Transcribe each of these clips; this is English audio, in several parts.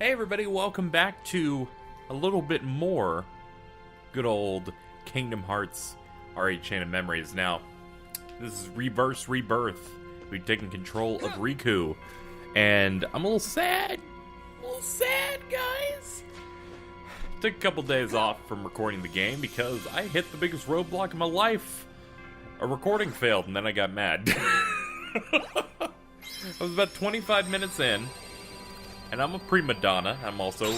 Hey everybody, welcome back to a little bit more good old Kingdom Hearts R8 Chain of Memories. Now, this is Rebirth. We've taken control of Riku, and I'm a little sad. Guys. Took a couple days off from recording the game because I hit the biggest roadblock in my life. A recording failed, and then I got mad. I was about 25 minutes in, and I'm a prima donna. I'm also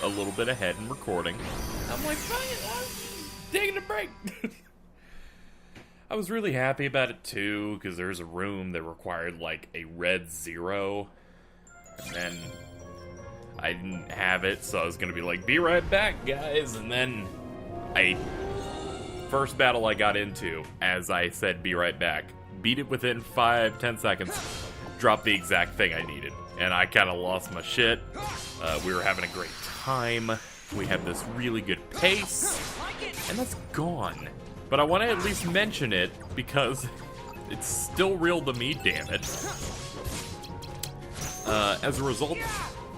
a little bit ahead in recording. I'm like, fine, I'm taking a break. I was really happy about it too, because there's a room that required like a red 0, and then I didn't have it, so I was gonna be like, be right back, guys, and then first battle I got into, as I said, be right back, beat it within 5-10 seconds, dropped the exact thing I needed, and I kind of lost my shit. We were having a great time, we had this really good pace, and that's gone. But I want to at least mention it, because it's still real to me, damn it. As a result,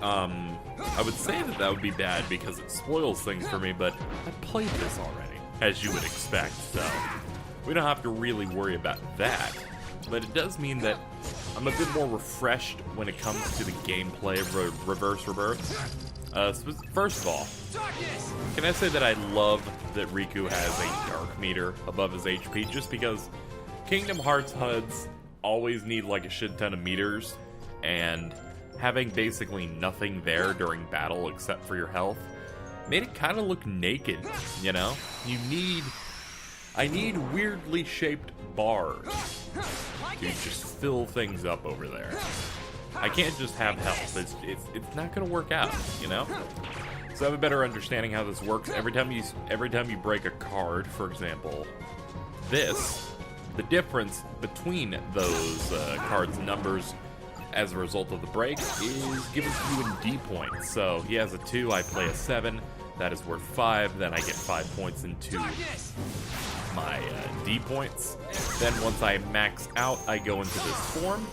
I would say that would be bad, because it spoils things for me, but I played this already, as you would expect, so we don't have to really worry about that. But it does mean that I'm a bit more refreshed when it comes to the gameplay of Rebirth. First of all, can I say that I love that Riku has a dark meter above his HP, just because Kingdom Hearts HUDs always need like a shit ton of meters, and having basically nothing there during battle except for your health made it kind of look naked, you know? I need weirdly shaped bars to just fill things up over there. I can't just have health. It's not gonna work out, you know? So I have a better understanding how this works. Every time you break a card, for example, the difference between those cards' numbers as a result of the break is given to you in D points. So he has a 2, I play a 7, that is worth 5, then I get 5 points into my D points. Then once I max out, I go into this form,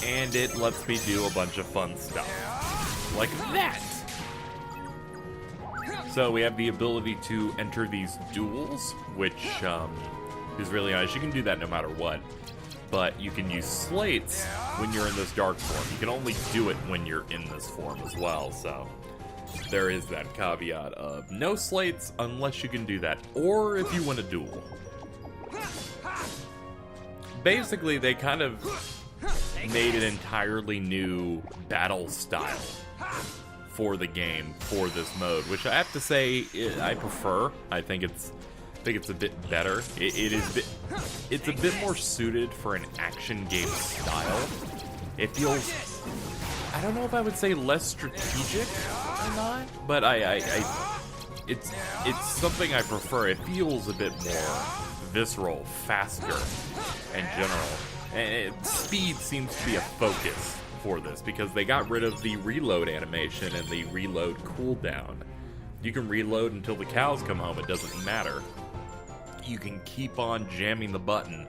and it lets me do a bunch of fun stuff, like that. So we have the ability to enter these duels, which is really nice. You can do that no matter what, but you can use slates when you're in this dark form. You can only do it when you're in this form as well, so there is that caveat of no slates unless you can do that, or if you win a duel. Basically, they kind of made an entirely new battle style for the game, for this mode, which I have to say I prefer. I think it's a bit better. It's a bit more suited for an action game style. It feels, I don't know if I would say less strategic or not, but it's something I prefer. It feels a bit more visceral, faster in general. And speed seems to be a focus for this, because they got rid of the reload animation and the reload cooldown. You can reload until the cows come home, it doesn't matter. You can keep on jamming the button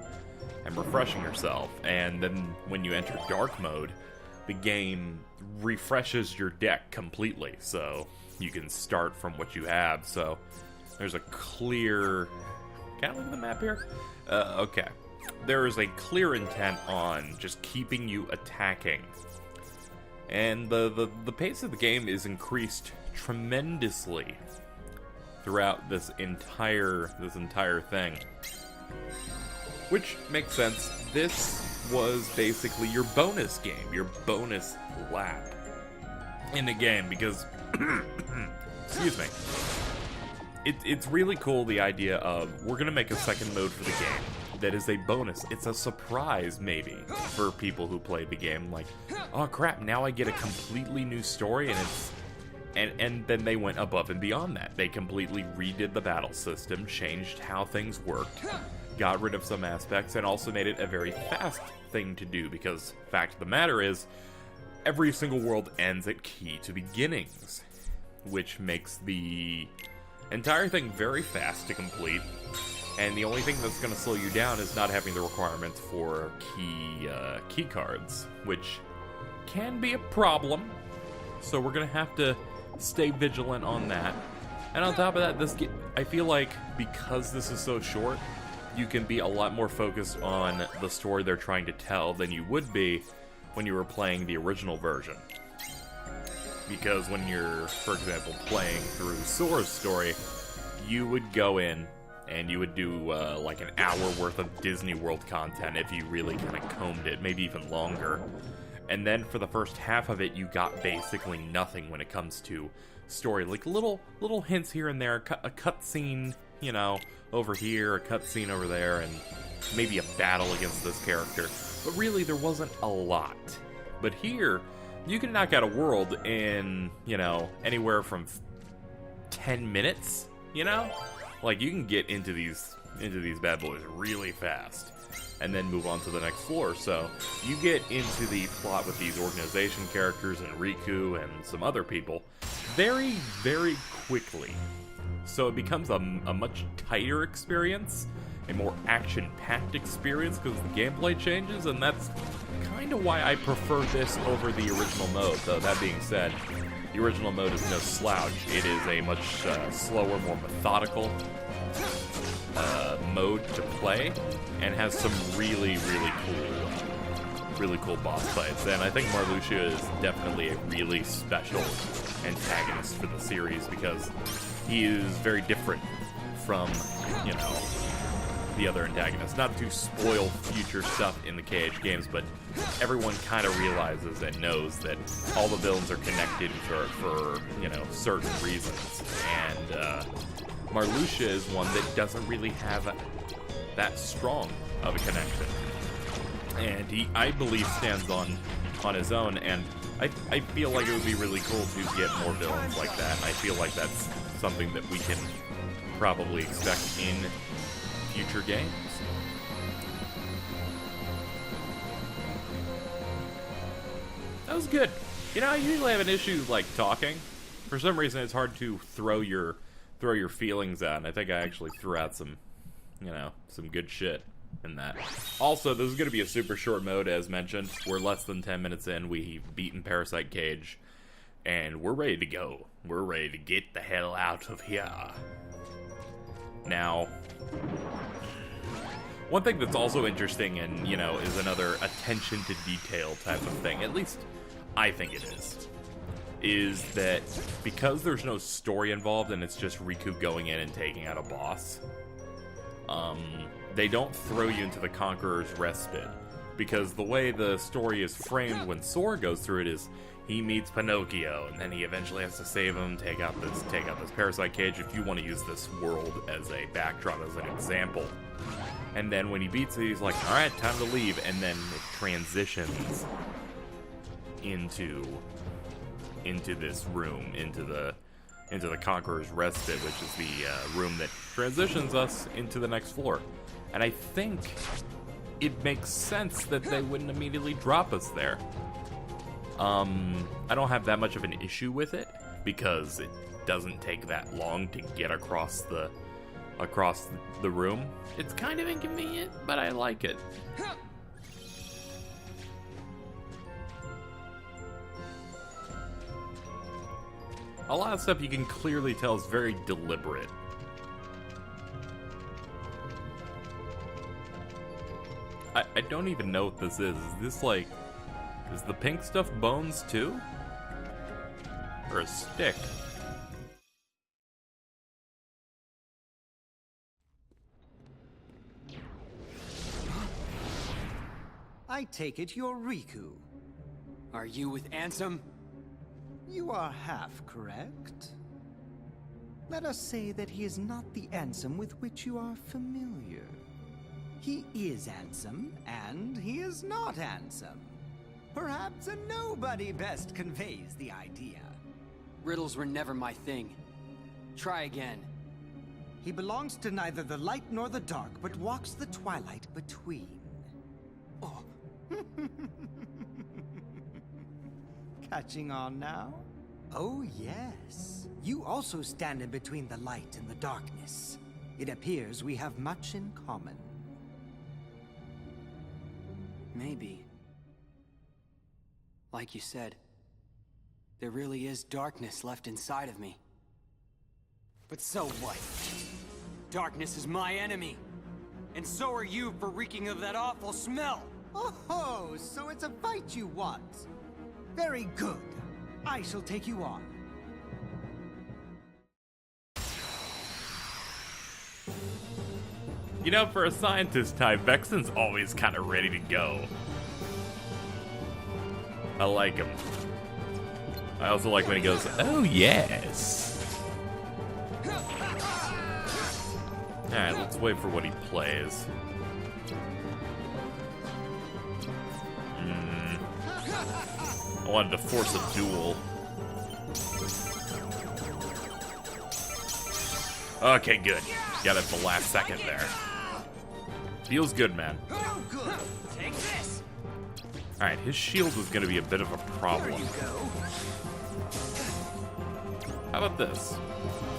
and refreshing yourself, and then when you enter dark mode, the game refreshes your deck completely, so you can start from what you have. So there's a clear... Can I look at the map here? Okay. There is a clear intent on just keeping you attacking. And the pace of the game is increased tremendously throughout this entire thing. Which makes sense. This was basically your bonus game, your bonus lap in the game, because excuse me. It's really cool, the idea of, we're gonna make a second mode for the game that is a bonus. It's a surprise, maybe, for people who play the game, like, oh crap, now I get a completely new story, and then they went above and beyond that. They completely redid the battle system, changed how things worked, got rid of some aspects, and also made it a very fast thing to do, because fact of the matter is, every single world ends at key to beginnings, which makes the entire thing very fast to complete, and the only thing that's going to slow you down is not having the requirements for key cards, which can be a problem, so we're gonna have to stay vigilant on that. And on top of that, I feel like because this is so short, you can be a lot more focused on the story they're trying to tell than you would be when you were playing the original version. Because when you're, for example, playing through Sora's story, you would go in and you would do like an hour worth of Disney World content if you really kind of combed it, maybe even longer. And then for the first half of it, you got basically nothing when it comes to story. Like little hints here and there, a cutscene, you know, over here, a cutscene over there, and maybe a battle against this character. But really, there wasn't a lot. But here, you can knock out a world in, you know, anywhere from 10 minutes, you know? Like, you can get into these bad boys really fast, and then move on to the next floor. So, you get into the plot with these organization characters and Riku and some other people very, very quickly. So it becomes a much tighter experience, a more action-packed experience because the gameplay changes, and that's kind of why I prefer this over the original mode. Though that being said, the original mode is no slouch. It is a much slower, more methodical mode to play, and has some really cool boss fights. And I think Marluxia is definitely a really special antagonist for the series because he is very different from, you know, the other antagonists. Not to spoil future stuff in the KH games, but everyone kind of realizes and knows that all the villains are connected for you know, certain reasons. And Marluxia is one that doesn't really have that strong of a connection. And he, I believe, stands on his own, and I feel like it would be really cool to get more villains like that. I feel like that's something that we can probably expect in future games. That was good. You know, I usually have an issue like talking. For some reason, it's hard to throw your feelings out, and I think I actually threw out some, you know, some good shit in that. Also, this is going to be a super short mode, as mentioned. We're less than 10 minutes in. We've beaten Parasite Cage, and we're ready to go. We're ready to get the hell out of here. Now, one thing that's also interesting and, you know, is another attention to detail type of thing, at least I think it is that because there's no story involved and it's just Riku going in and taking out a boss, they don't throw you into the Conqueror's Respite, because the way the story is framed when Sora goes through it is he meets Pinocchio, and then he eventually has to save him, take out this Parasite Cage, if you want to use this world as a backdrop, as an example. And then when he beats it, he's like, alright, time to leave, and then it transitions into this room, into the Conqueror's Respite, which is the room that transitions us into the next floor. And I think it makes sense that they wouldn't immediately drop us there. I don't have that much of an issue with it, because it doesn't take that long to get across the room. It's kind of inconvenient, but I like it. A lot of stuff you can clearly tell is very deliberate. I don't even know what this is. Is this like... is the pink stuff bones too? Or a stick? I take it you're Riku. Are you with Ansem? You are half correct. Let us say that he is not the Ansem with which you are familiar. He is Ansem, and he is not Ansem. Perhaps a nobody best conveys the idea. Riddles were never my thing. Try again. He belongs to neither the light nor the dark, but walks the twilight between. Oh. Catching on now? Oh, yes. You also stand in between the light and the darkness. It appears we have much in common. Maybe. Like you said, There really is darkness left inside of me. But so what? Darkness is my enemy. And so are you for reeking of that awful smell. Oh, so it's a fight you want. Very good. I shall take you on. You know, for a scientist type, Vexen's always kind of ready to go. I like him. I also like when he goes, "Oh yes." Alright, let's wait for what he plays. I wanted to force a duel. Okay, good. Got it at the last second there. Feels good, man. Take this. Alright, his shield is going to be a bit of a problem. How about this?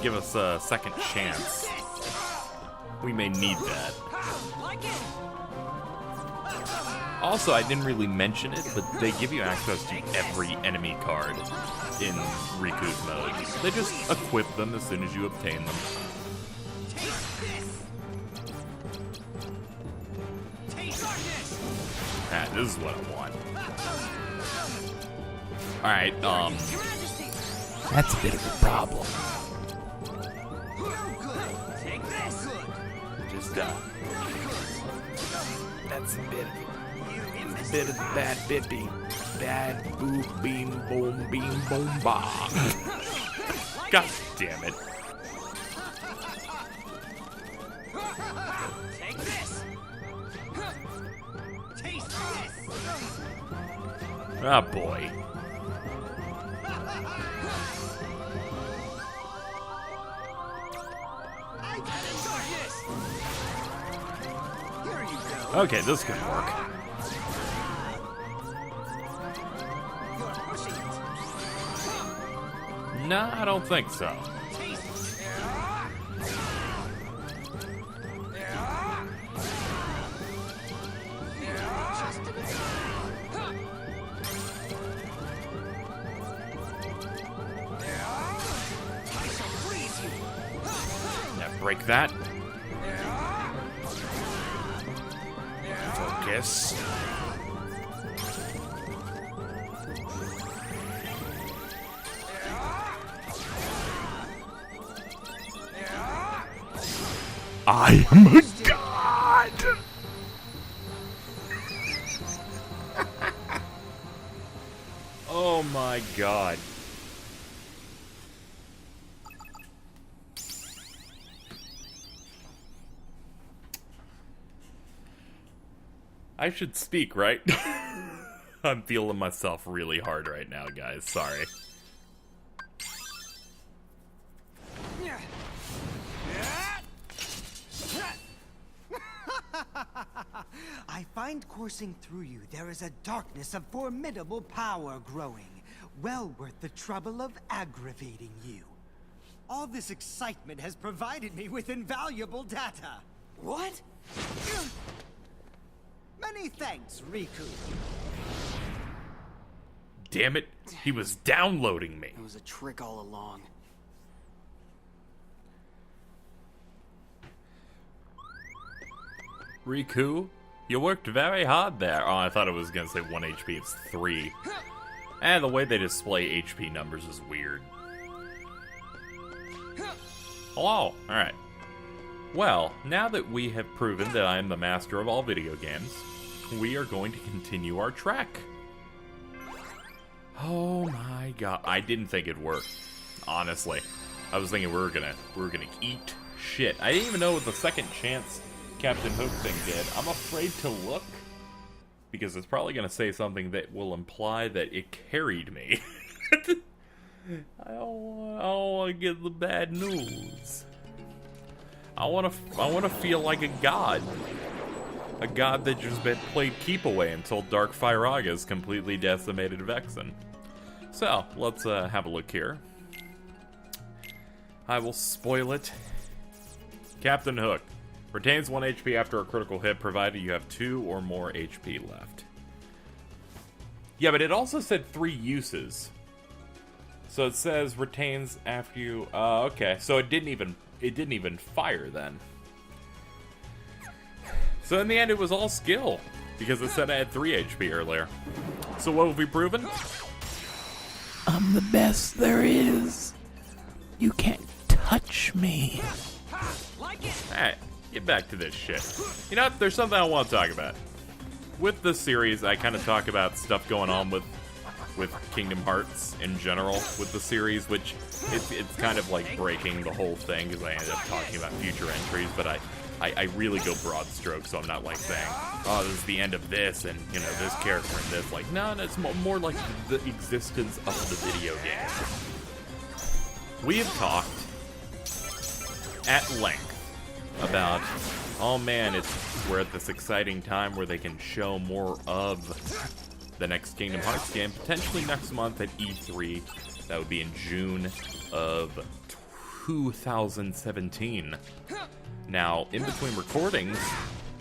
Give us a second chance. We may need that. Also, I didn't really mention it, but they give you access to every enemy card in Riku's mode. They just equip them as soon as you obtain them. Ah, this is what I want. Alright, that's a bit of a problem. Just, that's a bit of the bad bitty. Bad boom, beam, boom, bah. God damn it. Take this. Taste this. Ah, boy. Okay, this could work. Nah, I don't think so. Now break that. Focus. I am a god! Oh my god. I should speak, right? I'm feeling myself really hard right now, guys. Sorry. I find coursing through you there is a darkness of formidable power growing, well worth the trouble of aggravating you. All this excitement has provided me with invaluable data. What? Many thanks, Riku. Damn it, he was downloading me. It was a trick all along. Riku, you worked very hard there. Oh, I thought it was gonna say 1 HP, it's 3. And the way they display HP numbers is weird. Hello, alright. Well, now that we have proven that I am the master of all video games, we are going to continue our trek. Oh my god, I didn't think it'd work. Honestly. I was thinking we were gonna eat shit. I didn't even know what the second chance Captain Hook thing did. I'm afraid to look, because it's probably going to say something that will imply that it carried me. I don't want to get the bad news. I want to feel like a god that just been played keep away until Dark Firagas completely decimated Vexen. So let's have a look here. I will spoil it. Captain Hook. Retains 1 HP after a critical hit, provided you have 2 or more HP left. Yeah, but it also said 3 uses. So it says retains after you. Okay, so it didn't even fire then. So in the end, it was all skill because it said I had 3 HP earlier. So what have we proven? I'm the best there is. You can't touch me. Alright, get back to this shit. You know what? There's something I want to talk about. With this series, I kind of talk about stuff going on with Kingdom Hearts in general with the series, which it's kind of like breaking the whole thing because I ended up talking about future entries, but I really go broad strokes, so I'm not like saying, oh, this is the end of this and, you know, this character and this. Like, no, it's more like the existence of the video game. We have talked at length about, oh man, we're at this exciting time where they can show more of the next Kingdom Hearts game, potentially next month at E3. That would be in June of 2017. Now, in between recordings,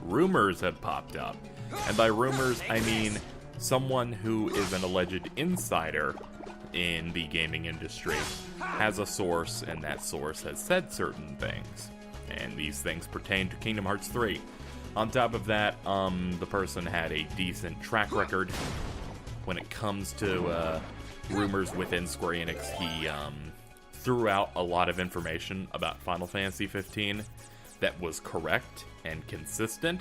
rumors have popped up. And by rumors, I mean someone who is an alleged insider in the gaming industry has a source, and that source has said certain things. And these things pertain to Kingdom Hearts 3. On top of that, the person had a decent track record when it comes to rumors within Square Enix. He threw out a lot of information about Final Fantasy 15 that was correct and consistent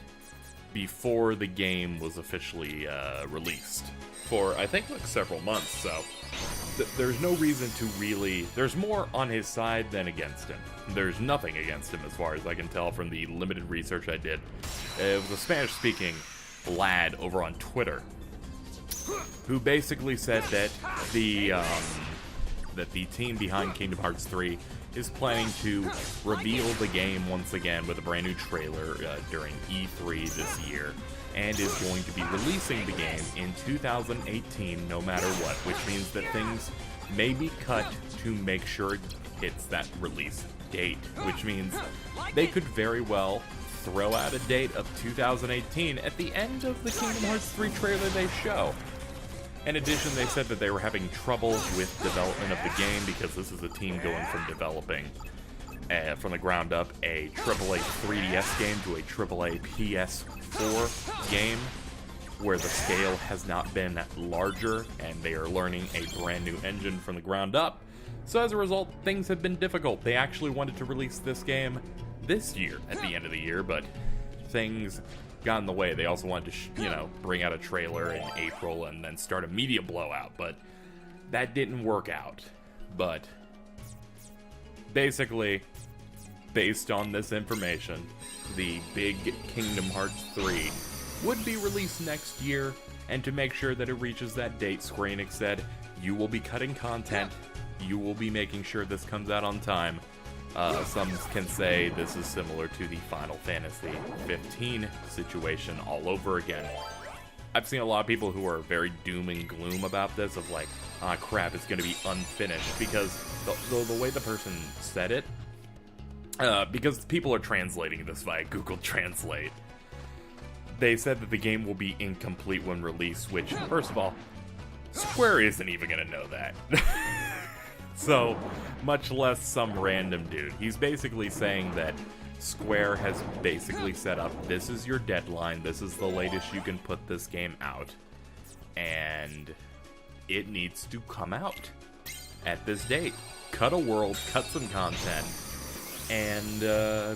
before the game was officially released for, I think, like several months. So there's no reason to really... There's more on his side than against him. There's nothing against him as far as I can tell from the limited research I did. It was a Spanish-speaking lad over on Twitter who basically said that the team behind Kingdom Hearts 3 is planning to reveal the game once again with a brand new trailer during E3 this year, and is going to be releasing the game in 2018 no matter what, which means that things may be cut to make sure it hits that release date, which means they could very well throw out a date of 2018 at the end of the Kingdom Hearts 3 trailer they show. In addition, they said that they were having trouble with development of the game because this is a team going from developing from the ground up a AAA 3DS game to a AAA PS4 game where the scale has not been larger, and they are learning a brand new engine from the ground up. So as a result, things have been difficult. They actually wanted to release this game this year, at the end of the year, but things got in the way. They also wanted to, bring out a trailer in April and then start a media blowout, but that didn't work out. But basically, based on this information, the big Kingdom Hearts 3 would be released next year, and to make sure that it reaches that date, Square Enix said, you will be cutting content, you will be making sure this comes out on time. Some can say this is similar to the Final Fantasy 15 situation all over again. I've seen a lot of people who are very doom and gloom about this, of like, ah crap, it's going to be unfinished, because the way the person said it, because people are translating this via Google Translate, they said that the game will be incomplete when released, which, first of all, Square isn't even going to know that. So, much less some random dude. He's basically saying that Square has basically set up, this is your deadline, this is the latest you can put this game out, and it needs to come out at this date. Cut a world, cut some content, and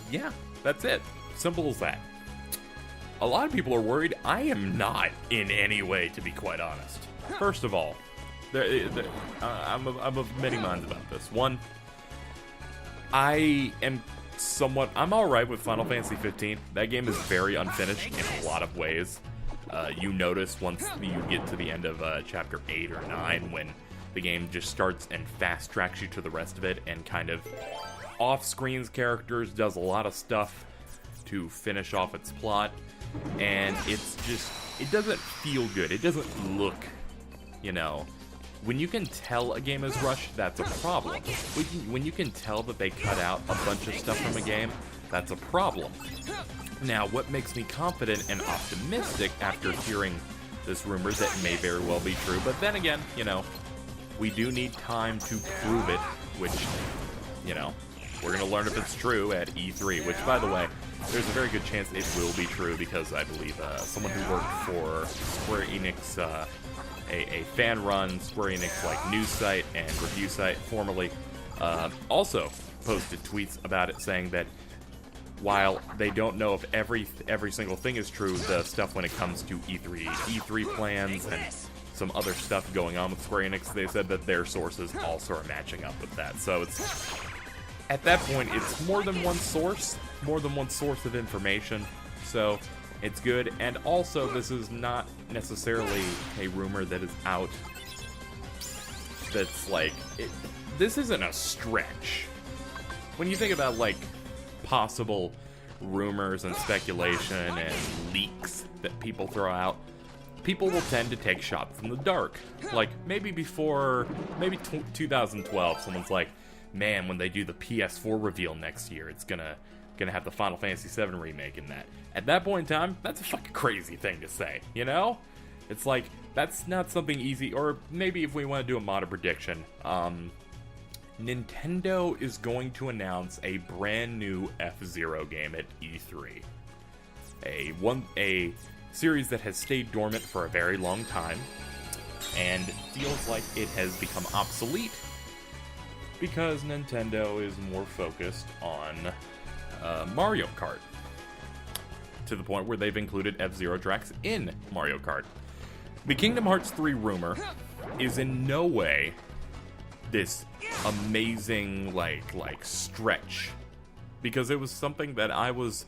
yeah, that's it. Simple as that. A lot of people are worried. I am not in any way, to be quite honest. First of all, I'm of many minds about this. One, I'm alright with Final Fantasy 15. That game is very unfinished in a lot of ways. You notice once you get to the end of chapter 8 or 9 when the game just starts and fast tracks you to the rest of it, and kind of off-screens characters does a lot of stuff to finish off its plot, and it's just, it doesn't feel good. It doesn't look, when you can tell a game is rushed, that's a problem. When you can tell that they cut out a bunch of stuff from a game, that's a problem. Now, what makes me confident and optimistic after hearing this rumor that may very well be true, but then again, We do need time to prove it, which, you know, we're going to learn if it's true at E3, which, by the way, there's a very good chance it will be true because I believe someone who worked for Square Enix, a fan-run Square Enix like news site and review site formerly, also posted tweets about it saying that while they don't know if every single thing is true, the stuff when it comes to E3 plans and some other stuff going on with Square Enix, they said that their sources also are matching up with that. So it's, at that point, it's more than one source of information, so it's good. And also, this is not necessarily a rumor that is out that's like, this isn't a stretch. When you think about, like, possible rumors and speculation and leaks that people throw out, people will tend to take shots in the dark. Like, maybe 2012, someone's like, man, when they do the PS4 reveal next year, it's gonna have the Final Fantasy VII remake in that. At that point in time, that's a fucking crazy thing to say, you know? It's like, that's not something easy. Or maybe if we want to do a modern prediction, Nintendo is going to announce a brand new F-Zero game at E3. A series that has stayed dormant for a very long time, and feels like it has become obsolete because Nintendo is more focused on Mario Kart, to the point where they've included F-Zero tracks in Mario Kart. The Kingdom Hearts 3 rumor is in no way this amazing like stretch, because it was something that I was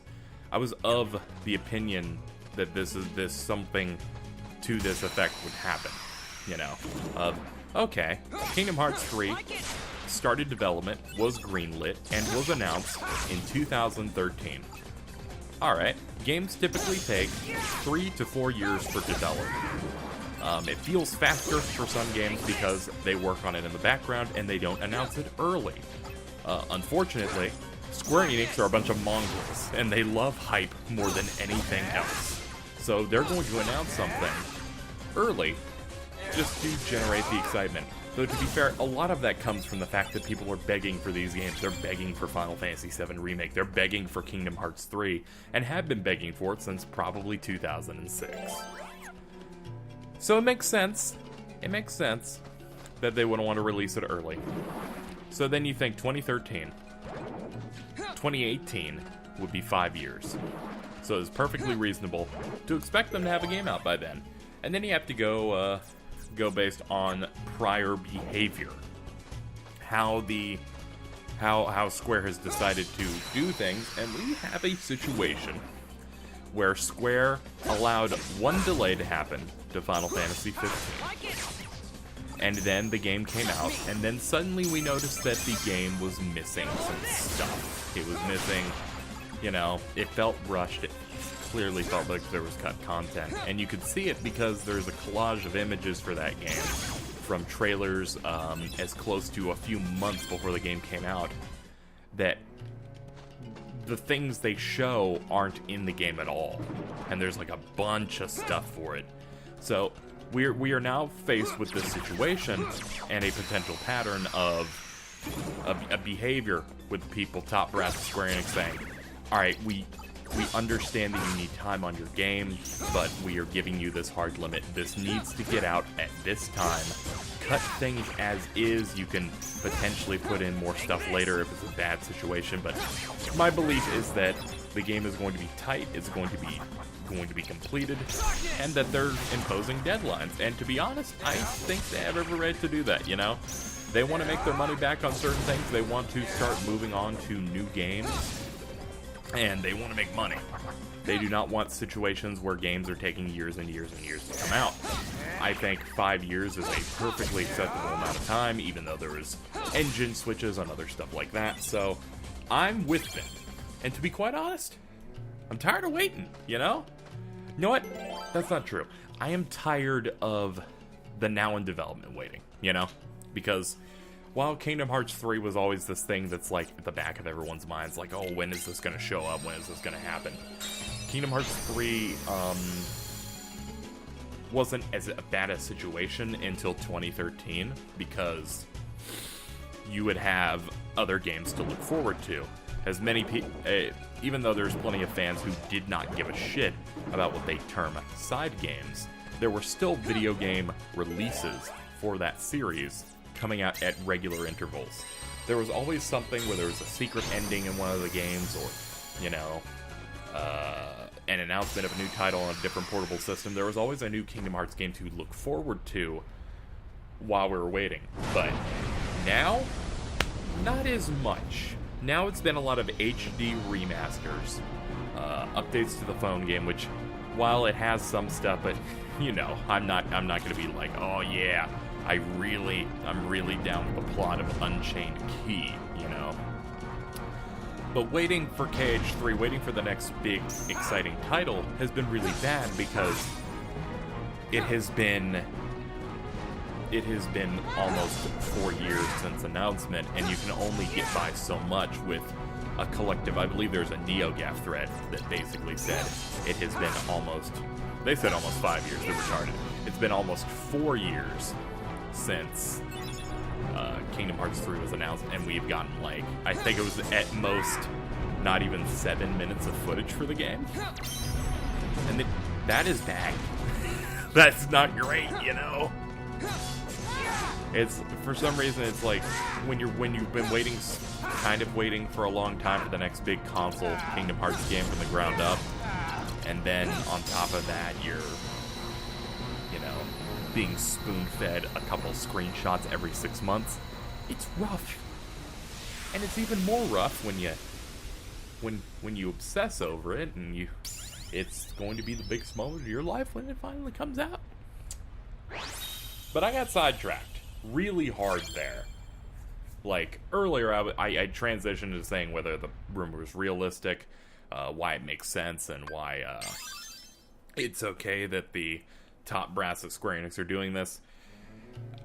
of the opinion that this something to this effect would happen, you know, okay, Kingdom Hearts 3 started development, was greenlit, and was announced in 2013. Alright, games typically take 3 to 4 years for development. It feels faster for some games because they work on it in the background and they don't announce it early. Unfortunately, Square Enix are a bunch of mongrels, and they love hype more than anything else. So they're going to announce something early just to generate the excitement. Though, to be fair, a lot of that comes from the fact that people are begging for these games. They're begging for Final Fantasy VII Remake. They're begging for Kingdom Hearts 3, and have been begging for it since probably 2006. So it makes sense. It makes sense that they wouldn't want to release it early. So then you think 2013, 2018 would be 5 years. So it's perfectly reasonable to expect them to have a game out by then. And then you have to go based on prior behavior. How Square has decided to do things, and we have a situation where Square allowed one delay to happen to Final Fantasy 15. And then the game came out, and then suddenly we noticed that the game was missing some stuff. It was missing, you know, it felt rushed. It clearly felt like there was cut content. And you could see it because there's a collage of images for that game from trailers as close to a few months before the game came out, that the things they show aren't in the game at all. And there's like a bunch of stuff for it. So we are now faced with this situation and a potential pattern of a behavior with people, top brass of Square Enix, saying, alright, we understand that you need time on your game, but we are giving you this hard limit. This needs to get out at this time. Cut things as is. You can potentially put in more stuff later if it's a bad situation, but my belief is that the game is going to be tight, it's going to be completed, and that they're imposing deadlines. And to be honest, I think they have every right to do that, you know? They want to make their money back on certain things, they want to start moving on to new games, and they want to make money. They do not want situations where games are taking years and years and years to come out. I think 5 years is a perfectly acceptable amount of time, even though there is engine switches and other stuff like that, so I'm with them. And to be quite honest, I'm tired of waiting, you know? You know what? That's not true. I am tired of the now in development waiting, you know? Because while Kingdom Hearts 3 was always this thing that's like at the back of everyone's minds, like, oh, when is this going to show up? When is this going to happen? Kingdom Hearts 3, wasn't as bad a situation until 2013, because you would have other games to look forward to. As many people, even though there's plenty of fans who did not give a shit about what they term side games, there were still video game releases for that series coming out at regular intervals. There was always something where there was a secret ending in one of the games, or, you know, an announcement of a new title on a different portable system. There was always a new Kingdom Hearts game to look forward to while we were waiting. But now, not as much. Now it's been a lot of HD remasters, updates to the phone game, which, while it has some stuff, but, you know, I'm not gonna be like, oh yeah, I'm really down with the plot of Unchained Key, you know? But waiting for KH3, waiting for the next big, exciting title, has been really bad, because it has been almost 4 years since announcement, and you can only get by so much with a collective. I believe there's a NeoGAF thread that basically said it has been almost 5 years. They're retarded. It's been almost 4 years since Kingdom Hearts 3 was announced, and we've gotten, like, I think it was at most not even 7 minutes of footage for the game. And that is bad. That's not great, you know? It's, for some reason, it's like when you've been waiting for a long time for the next big console Kingdom Hearts game from the ground up, and then on top of that, you're, you know, being spoon-fed a couple screenshots every 6 months. It's rough. And it's even more rough when you obsess over it, and it's going to be the biggest moment of your life when it finally comes out. But I got sidetracked really hard there. Like, earlier I transitioned to saying whether the rumor is realistic, why it makes sense, and why it's okay that the top brass of Square Enix are doing this.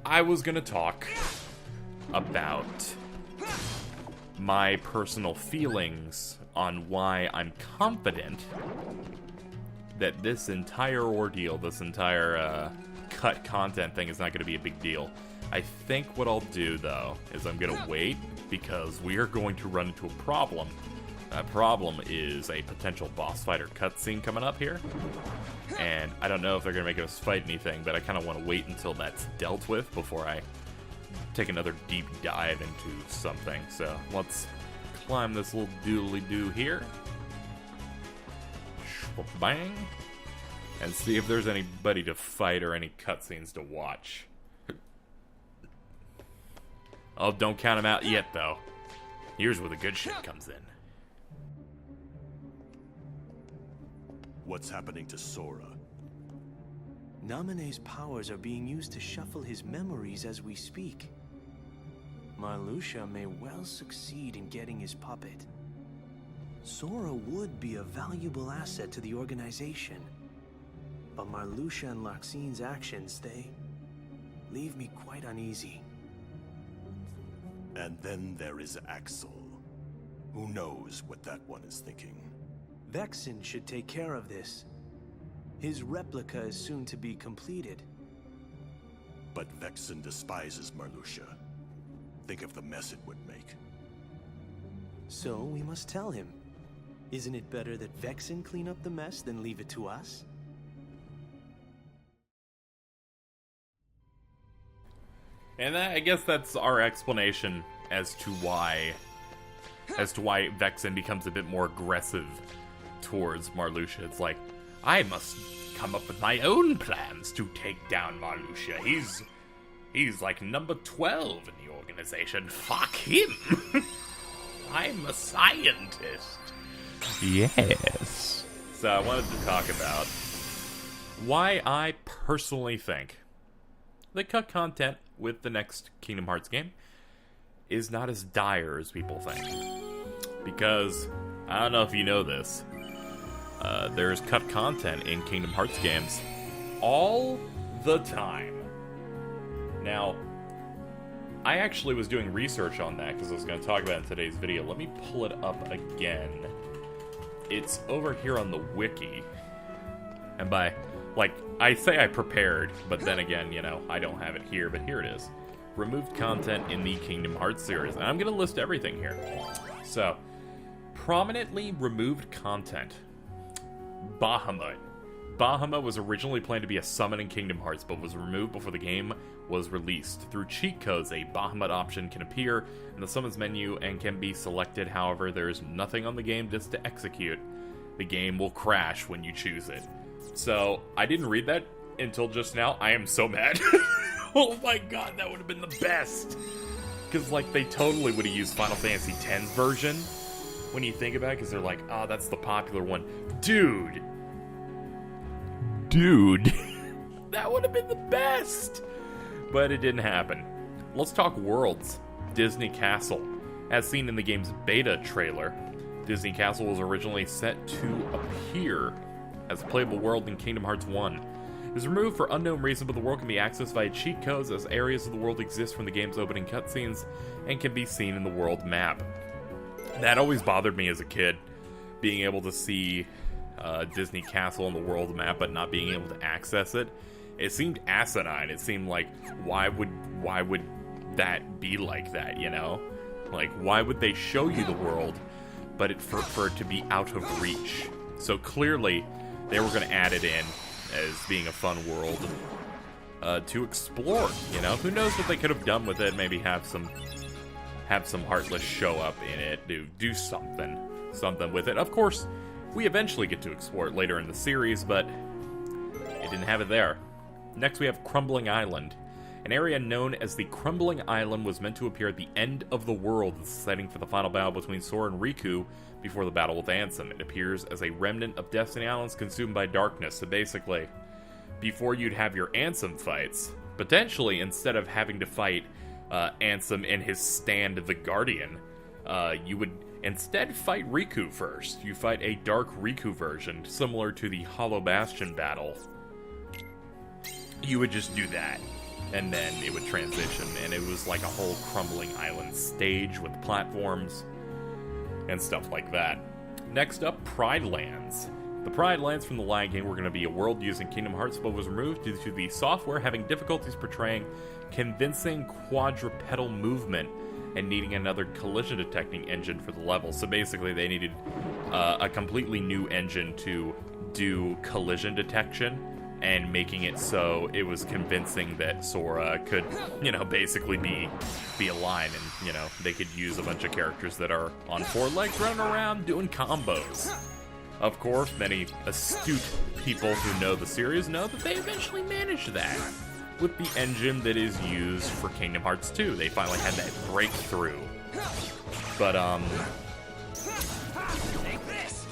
I was gonna talk about my personal feelings on why I'm confident that this entire ordeal, this entire cut content thing is not going to be a big deal. I think what I'll do, though, is I'm going to wait, because we are going to run into a problem. That problem is a potential boss fighter cutscene coming up here. And I don't know if they're going to make us fight anything, but I kind of want to wait until that's dealt with before I take another deep dive into something. So let's climb this little doodly-doo here. Bang. And see if there's anybody to fight or any cutscenes to watch. Oh, don't count them out yet, though. Here's where the good shit comes in. What's happening to Sora? Naminé's powers are being used to shuffle his memories as we speak. Marluxia may well succeed in getting his puppet. Sora would be a valuable asset to the organization. But Marluxia and Larxine's actions, they leave me quite uneasy. And then there is Axel. Who knows what that one is thinking? Vexen should take care of this. His replica is soon to be completed. But Vexen despises Marluxia. Think of the mess it would make. So we must tell him. Isn't it better that Vexen clean up the mess than leave it to us? And I guess that's our explanation as to why Vexen becomes a bit more aggressive towards Marluxia. It's like, I must come up with my own plans to take down Marluxia. He's like number 12 in the organization. Fuck him. I'm a scientist. Yes. So I wanted to talk about why I personally think the cut content with the next Kingdom Hearts game is not as dire as people think. Because, I don't know if you know this, there's cut content in Kingdom Hearts games all the time. Now, I actually was doing research on that because I was going to talk about it in today's video. Let me pull it up again. It's over here on the wiki. And by, like, I say I prepared, but then again, you know, I don't have it here, but here it is. Removed content in the Kingdom Hearts series. And I'm going to list everything here. So, prominently removed content. Bahamut. Bahamut was originally planned to be a summon in Kingdom Hearts, but was removed before the game was released. Through cheat codes, a Bahamut option can appear in the summons menu and can be selected. However, there is nothing on the game disc to execute. The game will crash when you choose it. So, I didn't read that until just now. I am so mad. Oh my god, that would have been the best. Because, like, they totally would have used Final Fantasy X's version when you think about it, because they're like, oh, that's the popular one. Dude. That would have been the best. But it didn't happen. Let's talk worlds. Disney Castle. As seen in the game's beta trailer, Disney Castle was originally set to appear as a playable world in Kingdom Hearts 1. It was removed for unknown reason, but the world can be accessed via cheat codes as areas of the world exist from the game's opening cutscenes and can be seen in the world map. That always bothered me as a kid, being able to see Disney Castle on the world map but not being able to access it. It seemed asinine. It seemed like, why would that be like that, you know? Like, why would they show you the world, but for it to be out of reach? So clearly, they were going to add it in as being a fun world to explore, you know? Who knows what they could have done with it? Maybe have some Heartless show up in it, do something with it. Of course, we eventually get to explore it later in the series, but it didn't have it there. Next, we have Crumbling Island. An area known as the Crumbling Island was meant to appear at the end of the world as the setting for the final battle between Sora and Riku before the battle with Ansem. It appears as a remnant of Destiny Islands consumed by darkness. So basically, before you'd have your Ansem fights, potentially instead of having to fight Ansem in his stand the Guardian, you would instead fight Riku first. You fight a dark Riku version, similar to the Hollow Bastion battle. You would just do that, and then it would transition, and it was like a whole Crumbling Island stage with platforms and stuff like that. Next up, Pride Lands. The Pride Lands from the Lion King were going to be a world using Kingdom Hearts, but was removed due to the software having difficulties portraying convincing quadrupedal movement and needing another collision detecting engine for the level. So basically they needed a completely new engine to do collision detection and making it so it was convincing that Sora could, you know, basically be a lion, and, you know, they could use a bunch of characters that are on four legs running around doing combos. Of course, many astute people who know the series know that they eventually managed that with the engine that is used for Kingdom Hearts 2. They finally had that breakthrough. But,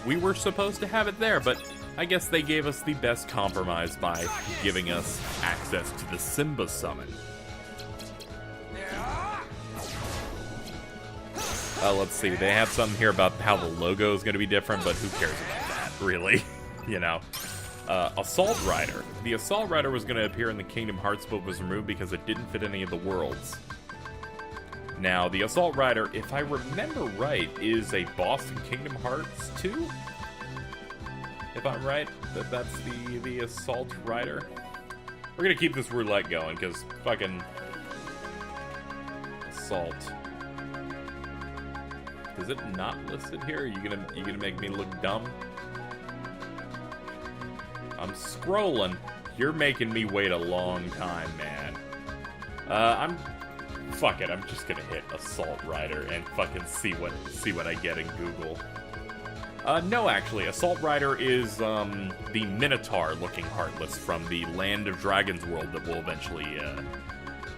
we were supposed to have it there, but I guess they gave us the best compromise by giving us access to the Simba summon. Let's see, they have something here about how the logo is going to be different, but who cares about that, really? You know. Assault Rider. The Assault Rider was going to appear in the Kingdom Hearts, but was removed because it didn't fit any of the worlds. Now, the Assault Rider, if I remember right, is a boss in Kingdom Hearts 2? If I'm right, that's the Assault Rider. We're going to keep this roulette going, because fucking Assault. Is it not listed here? Are you gonna make me look dumb? I'm scrolling. You're making me wait a long time, man. Fuck it. I'm just gonna hit Assault Rider and fucking see what I get in Google. No, actually, Assault Rider is the Minotaur-looking Heartless from the Land of Dragons world that we'll eventually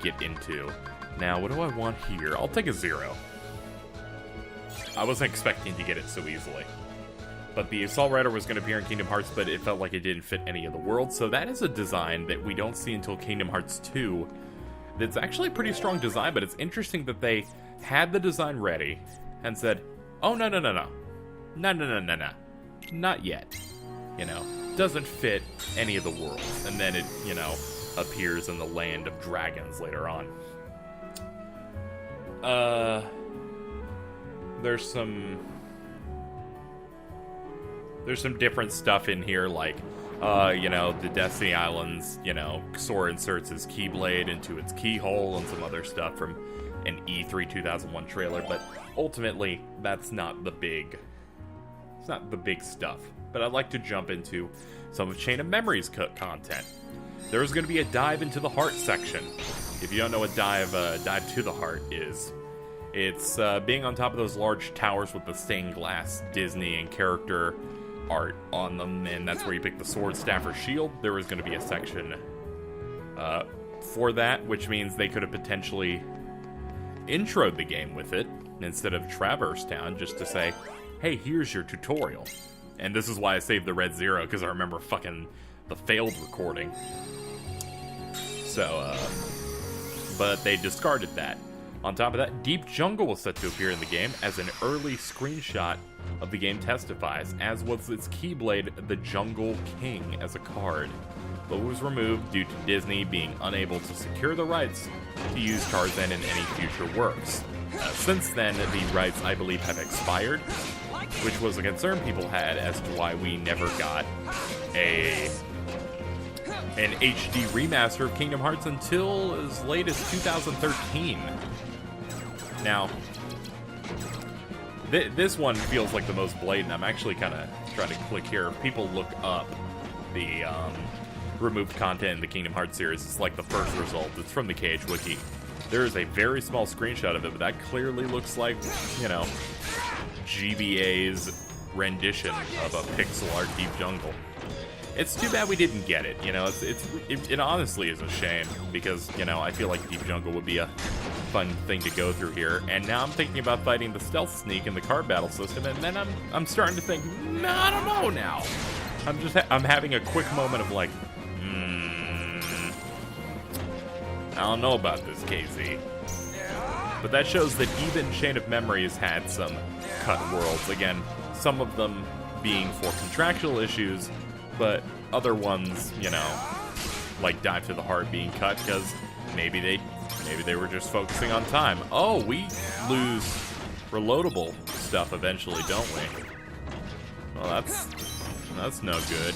get into. Now, what do I want here? I'll take a 0. I wasn't expecting to get it so easily. But the Assault Rider was going to appear in Kingdom Hearts, but it felt like it didn't fit any of the worlds. So that is a design that we don't see until Kingdom Hearts 2. That's actually a pretty strong design, but it's interesting that they had the design ready and said, oh, no. Not yet. You know, doesn't fit any of the worlds. And then it, you know, appears in the Land of Dragons later on. There's some different stuff in here, like You know, the Destiny Islands, you know, Sora inserts his Keyblade into its keyhole and some other stuff from an E3 2001 trailer, but ultimately, that's not the big... It's not the big stuff. But I'd like to jump into some of Chain of Memories content. There's going to be a Dive into the Heart section. If you don't know what Dive to the Heart is, it's being on top of those large towers with the stained glass Disney and character art on them, and that's where you pick the sword, staff, or shield. There is going to be a section for that, which means they could have potentially introed the game with it instead of Traverse Town, just to say, hey, here's your tutorial. And this is why I saved the Red Zero, because I remember fucking the failed recording. So, but they discarded that. On top of that, Deep Jungle was set to appear in the game as an early screenshot of the game testifies, as was its Keyblade, the Jungle King, as a card. But was removed due to Disney being unable to secure the rights to use Tarzan in any future works. Since then, the rights, I believe, have expired, which was a concern people had as to why we never got an HD remaster of Kingdom Hearts until as late as 2013. Now, this one feels like the most blatant. I'm actually kind of trying to click here. If people look up the removed content in the Kingdom Hearts series, it's like the first result. It's from the KH Wiki. There is a very small screenshot of it, but that clearly looks like, you know, GBA's rendition of a pixel art Deep Jungle. It's too bad we didn't get it, you know, it honestly is a shame, because, you know, I feel like Deep Jungle would be a fun thing to go through here, and now I'm thinking about fighting the Stealth Sneak in the card battle system, and then I'm starting to think, no, I don't know now. I'm having a quick moment of like, I don't know about this, KZ. But that shows that even Chain of Memories had some cut worlds. Again, some of them being for contractual issues, but other ones, you know, like Dive to the Heart being cut because maybe they were just focusing on time. Oh, we lose reloadable stuff eventually, don't we? Well, that's no good.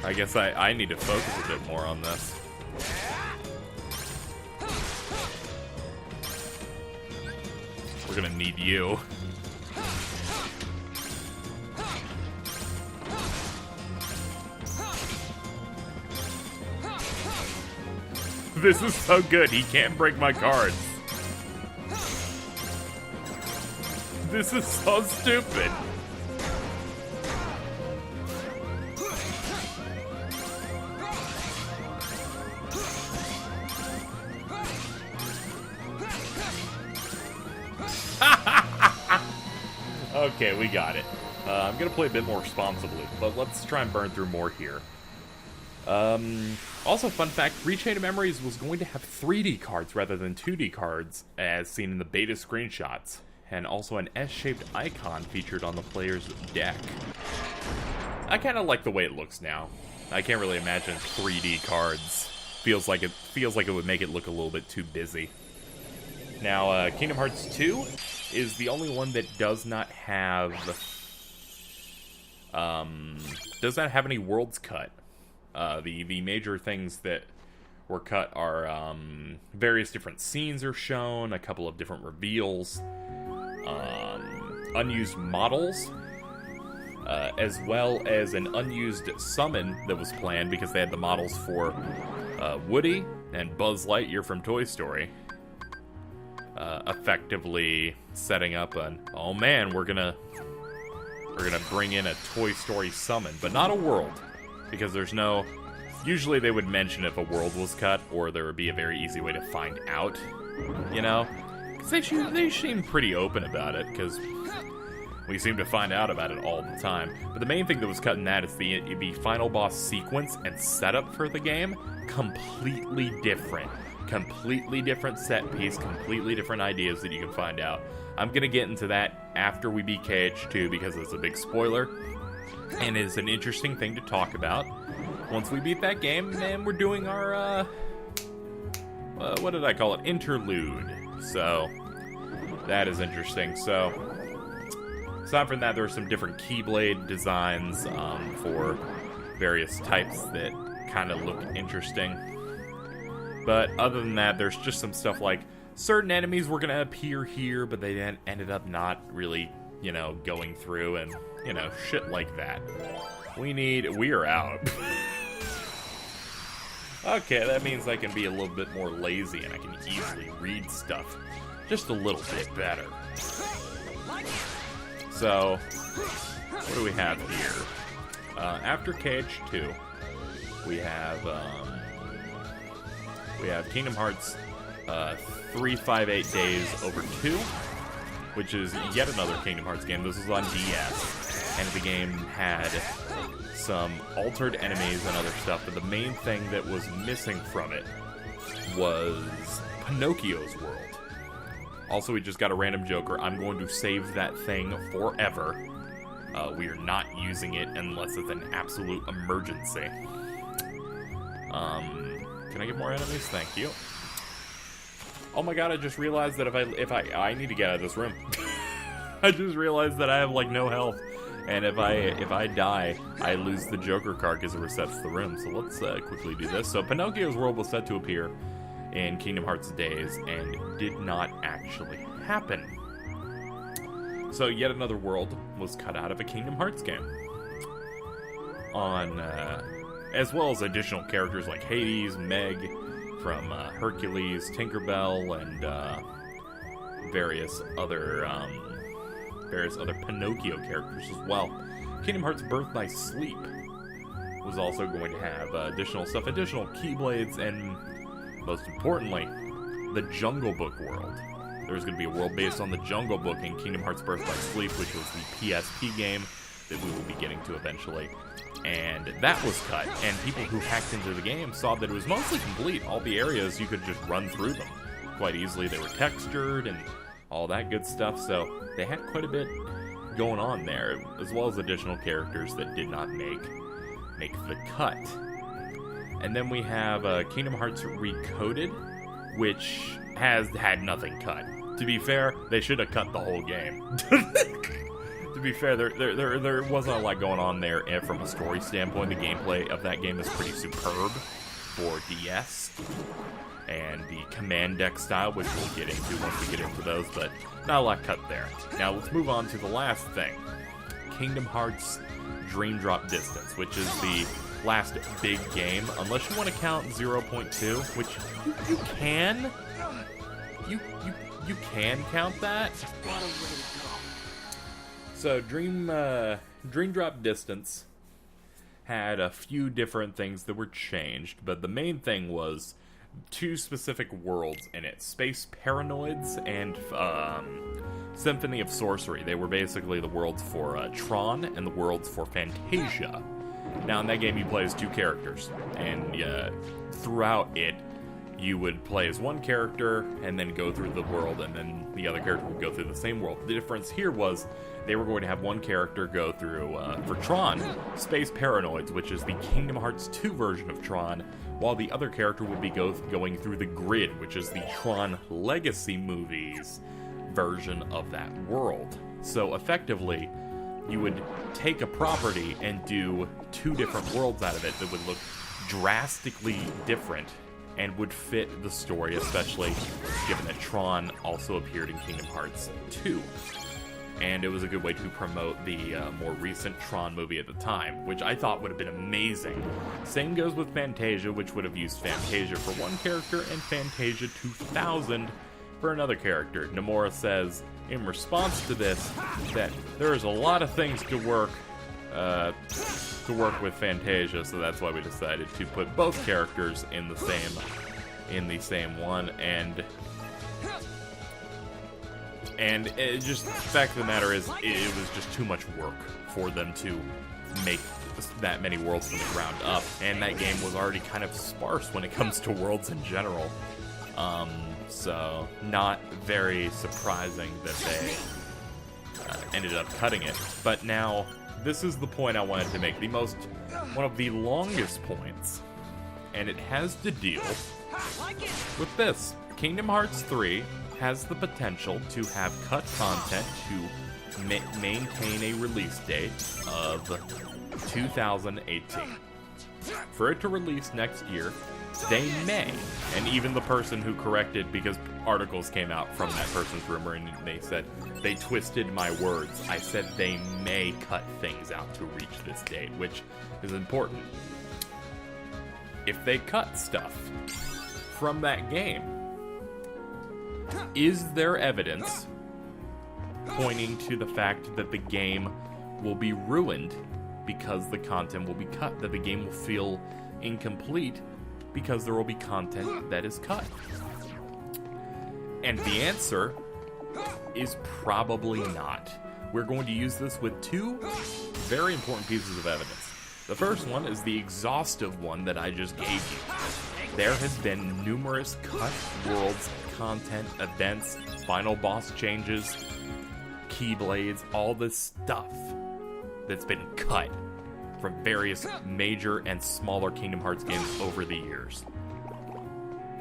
I guess I need to focus a bit more on this. We're gonna need you. This is so good, he can't break my cards. This is so stupid. Okay, we got it. I'm going to play a bit more responsibly, but let's try and burn through more here. Also, fun fact, Chain of Memories was going to have 3D cards rather than 2D cards, as seen in the beta screenshots, and also an S-shaped icon featured on the player's deck. I kind of like the way it looks now. I can't really imagine 3D cards. Feels like it would make it look a little bit too busy. Now, Kingdom Hearts 2 is the only one that does not have any worlds cut. The major things that were cut are various different scenes are shown, a couple of different reveals, unused models, as well as an unused summon that was planned because they had the models for Woody and Buzz Lightyear from Toy Story. Effectively setting up an, oh man, we're gonna bring in a Toy Story summon, but not a world, because there's no, usually they would mention if a world was cut, or there would be a very easy way to find out, you know, because they seem pretty open about it, because we seem to find out about it all the time. But the main thing that was cut in that is the final boss sequence and setup for the game, completely different. Completely different set piece, completely different ideas that you can find out. I'm going to get into that after we beat KH2 because it's a big spoiler, and it's an interesting thing to talk about. Once we beat that game, then we're doing our, what did I call it? Interlude. So, that is interesting. So, Aside from that, there are some different Keyblade designs for various types that kind of look interesting. But other than that, there's just some stuff like certain enemies were going to appear here, but they ended up not really, you know, going through and, you know, shit like that. We are out. Okay, that means I can be a little bit more lazy and I can easily read stuff just a little bit better. So, what do we have here? After KH2, we have Kingdom Hearts 358 Days Over 2, which is yet another Kingdom Hearts game. This was on DS, and the game had some altered enemies and other stuff, but the main thing that was missing from it was Pinocchio's world. Also, we just got a random Joker. I'm going to save that thing forever. We are not using it unless it's an absolute emergency. Can I get more enemies? Thank you. Oh my god, I just realized that if I need to get out of this room. I just realized that I have like no health. And if I die, I lose the Joker card because it resets the room. So let's quickly do this. So Pinocchio's world was set to appear in Kingdom Hearts Days and did not actually happen. So yet another world was cut out of a Kingdom Hearts game. As well as additional characters like Hades, Meg from Hercules, Tinkerbell, and various other Pinocchio characters as well. Kingdom Hearts Birth by Sleep was also going to have additional stuff, additional Keyblades, and most importantly, the Jungle Book world. There's going to be a world based on the Jungle Book in Kingdom Hearts Birth by Sleep, which was the PSP game that we will be getting to eventually. And that was cut, and people who hacked into the game saw that it was mostly complete. All the areas, you could just run through them quite easily. They were textured and all that good stuff, so they had quite a bit going on there, as well as additional characters that did not make the cut. And then we have Kingdom Hearts Recoded, which has had nothing cut. To be fair, they should have cut the whole game. To be fair, there wasn't a lot going on there, and from a story standpoint, the gameplay of that game is pretty superb for DS. And the command deck style, which we'll get into once we get into those, but not a lot cut there. Now let's move on to the last thing. Kingdom Hearts Dream Drop Distance, which is the last big game, unless you want to count 0.2, which you can. You can count that. So Dream Drop Distance had a few different things that were changed, but the main thing was two specific worlds in it: Space Paranoids and Symphony of Sorcery. They were basically the worlds for Tron and the worlds for Fantasia. Now in that game you play as two characters, and throughout it you would play as one character and then go through the world, and then the other character would go through the same world. The difference here was they were going to have one character go through, for Tron, Space Paranoids, which is the Kingdom Hearts 2 version of Tron, while the other character would be going through the Grid, which is the Tron Legacy movies version of that world. So effectively, you would take a property and do two different worlds out of it that would look drastically different and would fit the story, especially given that Tron also appeared in Kingdom Hearts 2. And it was a good way to promote the more recent Tron movie at the time, which I thought would have been amazing. Same goes with Fantasia, which would have used Fantasia for one character and Fantasia 2000 for another character. Nomura says, in response to this, that there is a lot of things to work with Fantasia, so that's why we decided to put both characters in the same one. And just the fact of the matter is, it was just too much work for them to make that many worlds from the ground up, and that game was already kind of sparse when it comes to worlds in general. So not very surprising that they ended up cutting it. But now, this is the point I wanted to make, one of the longest points, and it has to deal with this. Kingdom Hearts 3 has the potential to have cut content to maintain a release date of 2018. For it to release next year, they may, and even the person who corrected, because articles came out from that person's rumor and they said, they twisted my words. I said they may cut things out to reach this date, which is important. If they cut stuff from that game, is there evidence pointing to the fact that the game will be ruined because the content will be cut, that the game will feel incomplete because there will be content that is cut? And the answer is probably not. We're going to use this with two very important pieces of evidence. The first one is the exhaustive one that I just gave you. There has been numerous cut worlds, content, events, final boss changes, keyblades, all this stuff that's been cut from various major and smaller Kingdom Hearts games over the years.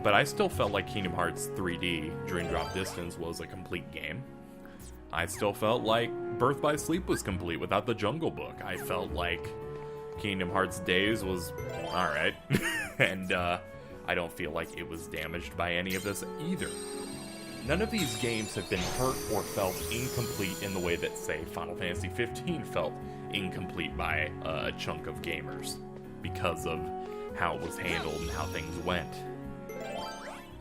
But I still felt like Kingdom Hearts 3D, Dream Drop Distance, was a complete game. I still felt like Birth by Sleep was complete without the Jungle Book. I felt like Kingdom Hearts Days was alright. And I don't feel like it was damaged by any of this either. None of these games have been hurt or felt incomplete in the way that, say, Final Fantasy 15 felt incomplete by a chunk of gamers because of how it was handled and how things went.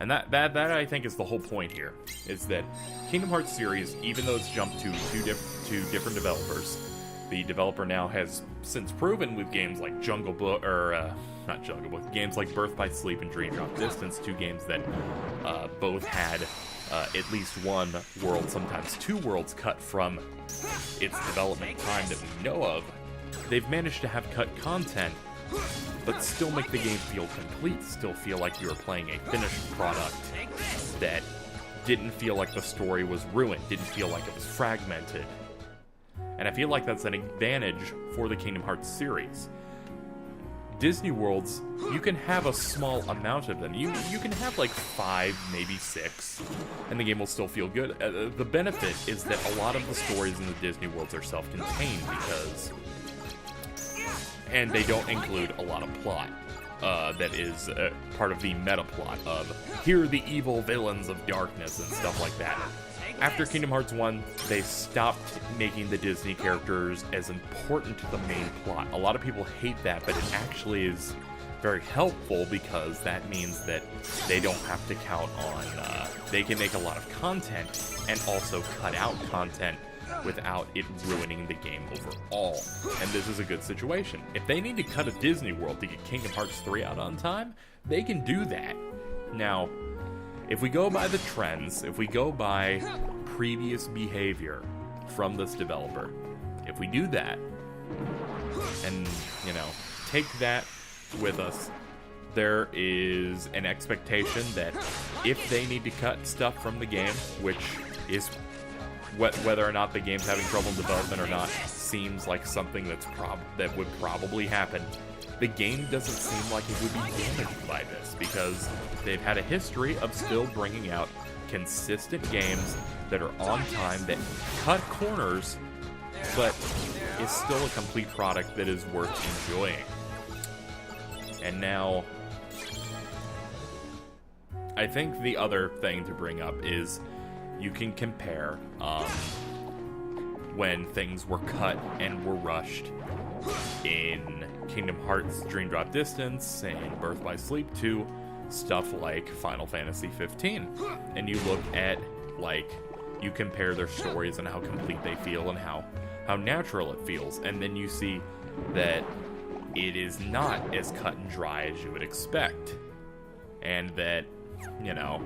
And that I think is the whole point here, is that Kingdom Hearts series, even though it's jumped to two different developers, the developer now has since proven with games like Jungle Book, or not Jungle Book, games like Birth by Sleep and Dream Drop Distance, two games that both had at least one world, sometimes two worlds cut from its development time that we know of. They've managed to have cut content, but still make the game feel complete, still feel like you were playing a finished product that didn't feel like the story was ruined, didn't feel like it was fragmented. And I feel like that's an advantage for the Kingdom Hearts series. Disney Worlds, you can have a small amount of them. You can have like 5, maybe 6, and the game will still feel good. The benefit is that a lot of the stories in the Disney Worlds are self-contained because... and they don't include a lot of plot. That is part of the meta plot of, here are the evil villains of darkness and stuff like that. After Kingdom Hearts 1, they stopped making the Disney characters as important to the main plot. A lot of people hate that, but it actually is very helpful because that means that they don't have to count on... they can make a lot of content and also cut out content without it ruining the game overall. And this is a good situation. If they need to cut a Disney World to get Kingdom Hearts 3 out on time, they can do that. Now, if we go by the trends, if we go by previous behavior from this developer, if we do that, and, you know, take that with us, there is an expectation that if they need to cut stuff from the game, which is whether or not the game's having trouble in development or not, seems like something that would probably happen. The game doesn't seem like it would be damaged by this, because they've had a history of still bringing out consistent games that are on time, that cut corners, but is still a complete product that is worth enjoying. And now, I think the other thing to bring up is you can compare when things were cut and were rushed in Kingdom Hearts Dream Drop Distance and Birth by Sleep to stuff like Final Fantasy 15. And you look at, like, you compare their stories and how complete they feel and how natural it feels. And then you see that it is not as cut and dry as you would expect. And that, you know,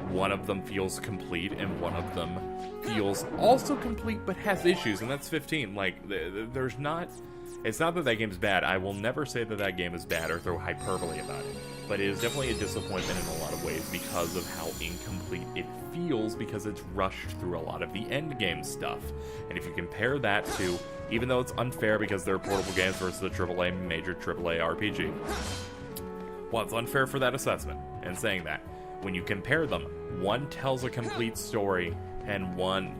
one of them feels complete and one of them feels also complete but has issues, and that's 15. Like, there's not... It's not that game's bad. I will never say that game is bad or throw hyperbole about it. But it is definitely a disappointment in a lot of ways because of how incomplete it feels, because it's rushed through a lot of the end game stuff. And if you compare that to, even though it's unfair because they're portable games versus a major AAA RPG, well, it's unfair for that assessment and saying that. When you compare them, one tells a complete story and one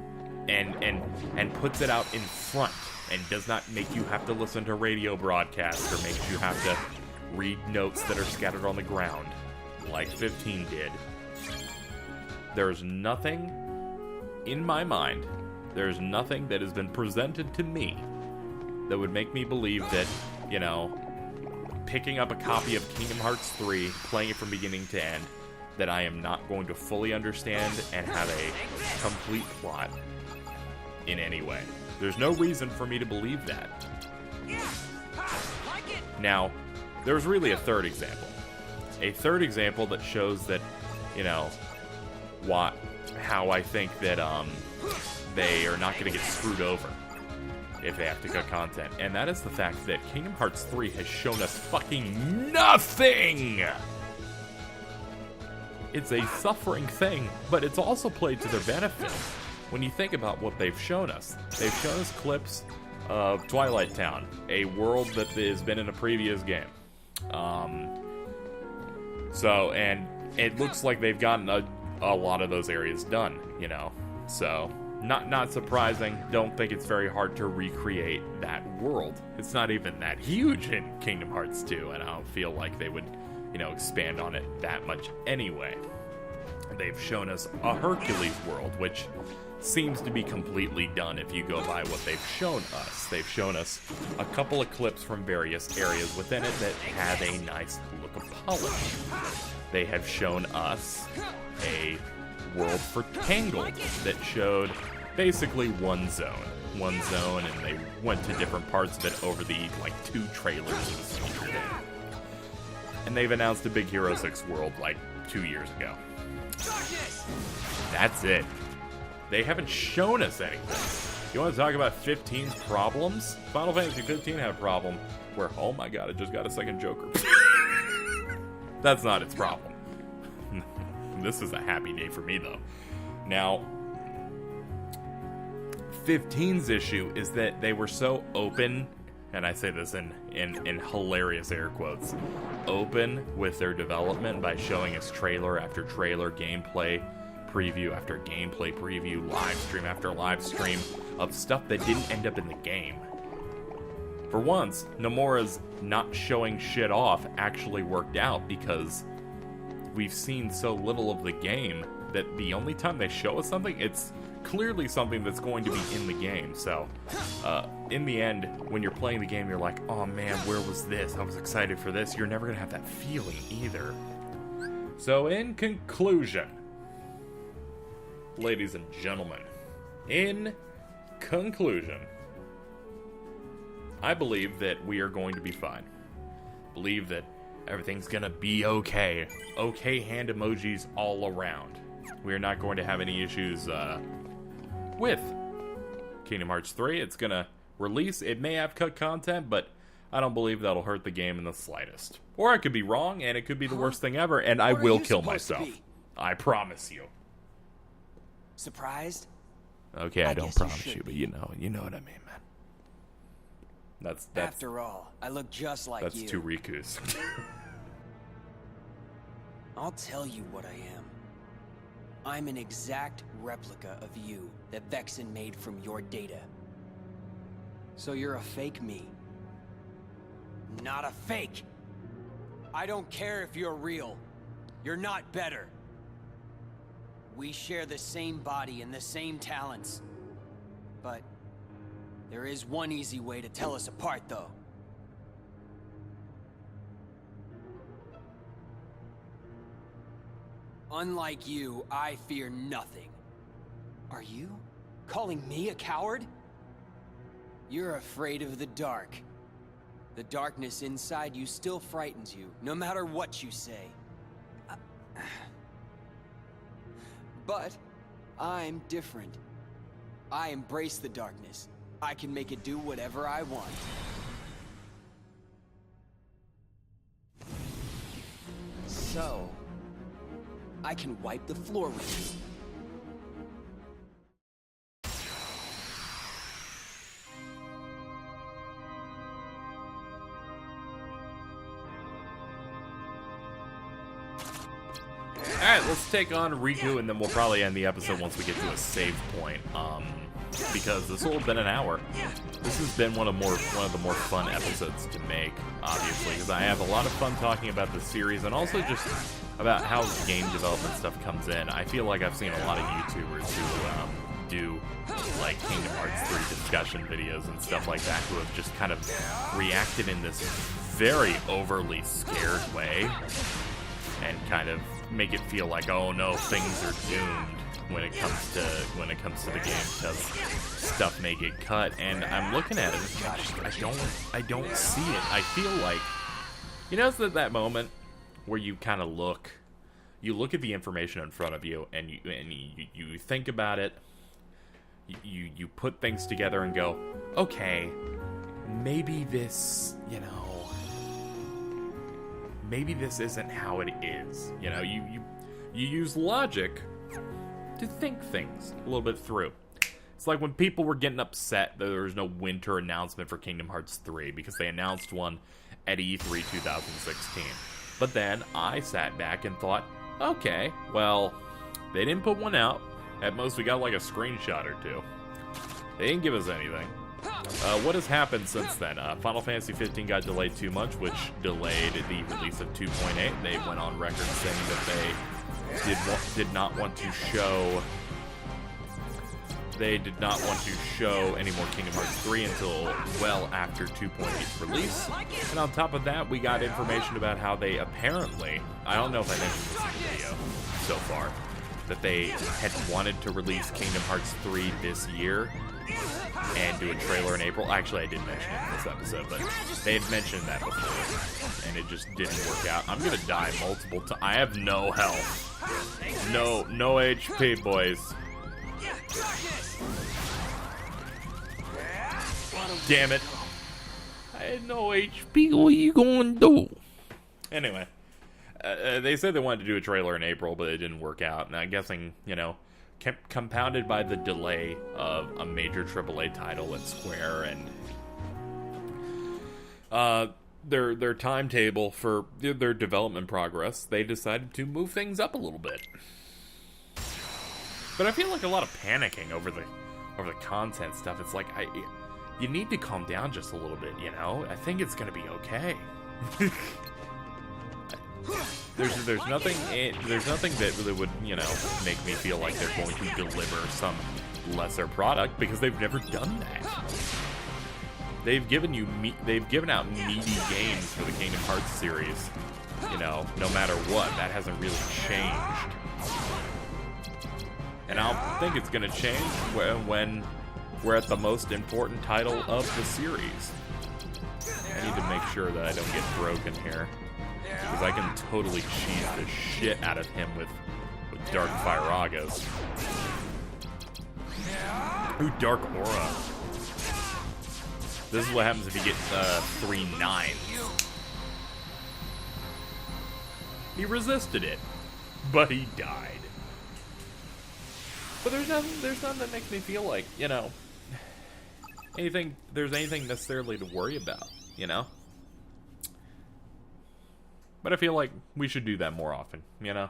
and puts it out in front and does not make you have to listen to radio broadcasts or makes you have to read notes that are scattered on the ground like 15 did. There's nothing in my mind, there's nothing that has been presented to me that would make me believe that, you know, picking up a copy of Kingdom Hearts 3, playing it from beginning to end, that I am not going to fully understand and have a complete plot in any way. There's no reason for me to believe that. Now, there's really a third example. A third example that shows that, you know, how I think that they are not going to get screwed over if they have to cut content. And that is the fact that Kingdom Hearts 3 has shown us fucking nothing! It's a suffering thing, but it's also played to their benefit. When you think about what they've shown us clips of Twilight Town, a world that has been in a previous game. And it looks like they've gotten a lot of those areas done, you know. So, not surprising. Don't think it's very hard to recreate that world. It's not even that huge in Kingdom Hearts 2, and I don't feel like they would, you know, expand on it that much anyway. They've shown us a Hercules world, which seems to be completely done if you go by what they've shown us. They've shown us a couple of clips from various areas within it that have a nice look of polish. They have shown us a world for Tangled that showed basically one zone, and they went to different parts of it over the, like, 2 trailers it was featured in. And they've announced a Big Hero 6 world, like, 2 years ago. That's it. They haven't shown us anything. You want to talk about 15's problems? Final Fantasy 15 had a problem where, oh my god, it just got a second Joker. That's not its problem. This is a happy day for me, though. Now, 15's issue is that they were so open, and I say this in hilarious air quotes, open with their development by showing us trailer after trailer, gameplay preview after gameplay preview, live stream after live stream of stuff that didn't end up in the game. For once, Nomura's not showing shit off actually worked out because we've seen so little of the game that the only time they show us something, it's clearly something that's going to be in the game. So, in the end, when you're playing the game, you're like, oh man, where was this? I was excited for this. You're never going to have that feeling either. So, in conclusion, ladies and gentlemen, in conclusion, I believe that we are going to be fine. Believe that everything's gonna be okay. Okay hand emojis all around. We are not going to have any issues with Kingdom Hearts 3. It's gonna release. It may have cut content, but I don't believe that'll hurt the game in the slightest. Or I could be wrong, and it could be the worst thing ever, and I will kill myself. I promise you. Surprised? Okay, I don't promise you, but you know what I mean, man. That's After all, I look just like that's you. 2 Rikus. I'll tell you what I am. I'm an exact replica of you that Vexen made from your data. So you're a fake me. Not a fake! I don't care if you're real. You're not better. We share the same body and the same talents. But there is one easy way to tell us apart, though. Unlike you, I fear nothing. Are you calling me a coward? You're afraid of the dark. The darkness inside you still frightens you, no matter what you say. But I'm different. I embrace the darkness. I can make it do whatever I want. So, I can wipe the floor with you. Alright, let's take on Riku, and then we'll probably end the episode once we get to a save point. because this will have been an hour. This has been one of the more fun episodes to make, obviously, because I have a lot of fun talking about the series and also just about how game development stuff comes in. I feel like I've seen a lot of YouTubers who do like Kingdom Hearts 3 discussion videos and stuff like that, who have just kind of reacted in this very overly scared way and kind of make it feel like, oh no, things are doomed when it comes to the game, because stuff may get cut. And I'm looking at it and I don't see it. I feel like, you know, it's that moment where you kind of look at the information in front of you and you think about it. You put things together and go, okay, maybe this, you know, maybe this isn't how it is. You know, you use logic to think things a little bit through. It's like when people were getting upset that there was no winter announcement for Kingdom Hearts 3 because they announced one at E3 2016. But then I sat back and thought, okay, well, they didn't put one out. At most, we got like a screenshot or two. They didn't give us anything. What has happened since then? Final Fantasy 15 got delayed 2 months, which delayed the release of 2.8. They went on record saying that they did not want to show any more Kingdom Hearts 3 until well after 2.8's release. And on top of that, we got information about how they apparently, I don't know if I mentioned this in the video so far, that they had wanted to release Kingdom Hearts 3 this year and do a trailer in April. Actually, I didn't mention it in this episode, but they had mentioned that before, and it just didn't work out. I'm gonna die multiple times. I have no health. No HP, boys. Damn it. I had no HP. What are you gonna do? Anyway. They said they wanted to do a trailer in April, but it didn't work out. And I'm guessing, you know, compounded by the delay of a major AAA title at Square and their timetable for their development progress, they decided to move things up a little bit. But I feel like a lot of panicking over the content stuff. It's like you need to calm down just a little bit, you know? I think it's gonna be okay. There's nothing that would, you know, make me feel like they're going to deliver some lesser product, because they've never done that. They've given out meaty games for the Kingdom Hearts series, you know, no matter what. That hasn't really changed. And I don't think it's gonna change when we're at the most important title of the series. I need to make sure that I don't get broken here, because I can totally cheese the shit out of him with Dark Firagas. Ooh, Dark Aura. This is what happens if you get 3 9s. He resisted it, but he died. But there's nothing that makes me feel like, you know, there's anything necessarily to worry about, you know? But I feel like we should do that more often, you know?